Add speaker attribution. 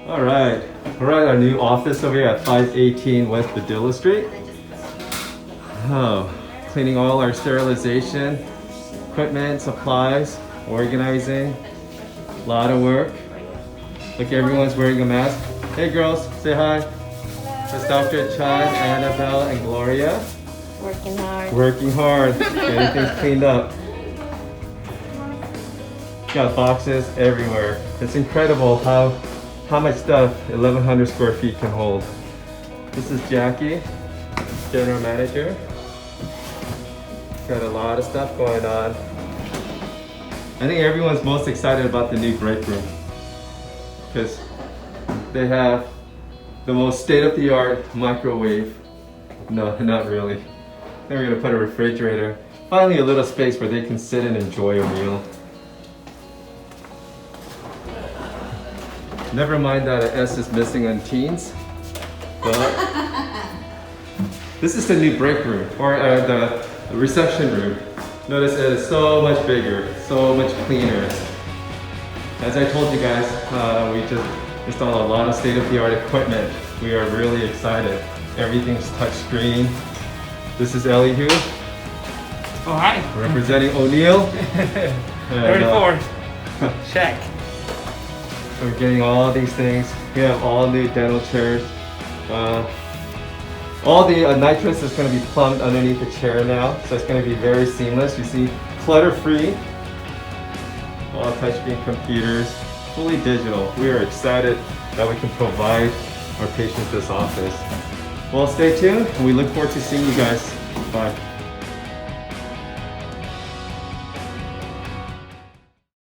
Speaker 1: Alright, we're at our new office over here at 518 West Badillo Street. Oh, cleaning all our sterilization, equipment, supplies, organizing. A lot of work. Look, everyone's wearing a mask. Hey girls, say hi. It's Dr. Chun, Annabelle, and Gloria.
Speaker 2: Working hard.
Speaker 1: Working hard. Getting things cleaned up. Got boxes everywhere. It's incredible how much stuff 1,100 square feet can hold. This is Jackie, General Manager. Got a lot of stuff going on. I think everyone's most excited about the new break room because they have the most state-of-the-art microwave. No, not really. Then we're gonna put a refrigerator. Finally, a little space where they can sit and enjoy a meal. Never mind that an S is missing on teens, but this is the new break room, or the reception room. Notice it is so much bigger, so much cleaner. As I told you guys, we just installed a lot of state-of-the-art equipment. We are really excited. Everything's touchscreen. This is Elihu.
Speaker 3: Oh, hi.
Speaker 1: Representing O'Neill.
Speaker 3: 34. Check.
Speaker 1: We're getting all these things. We have all new dental chairs. All the nitrous is going to be plumbed underneath the chair now, so it's going to be very seamless. You see, clutter-free. All touchscreen computers, fully digital. We are excited that we can provide our patients this office. Well, stay tuned. We look forward to seeing you guys. Bye.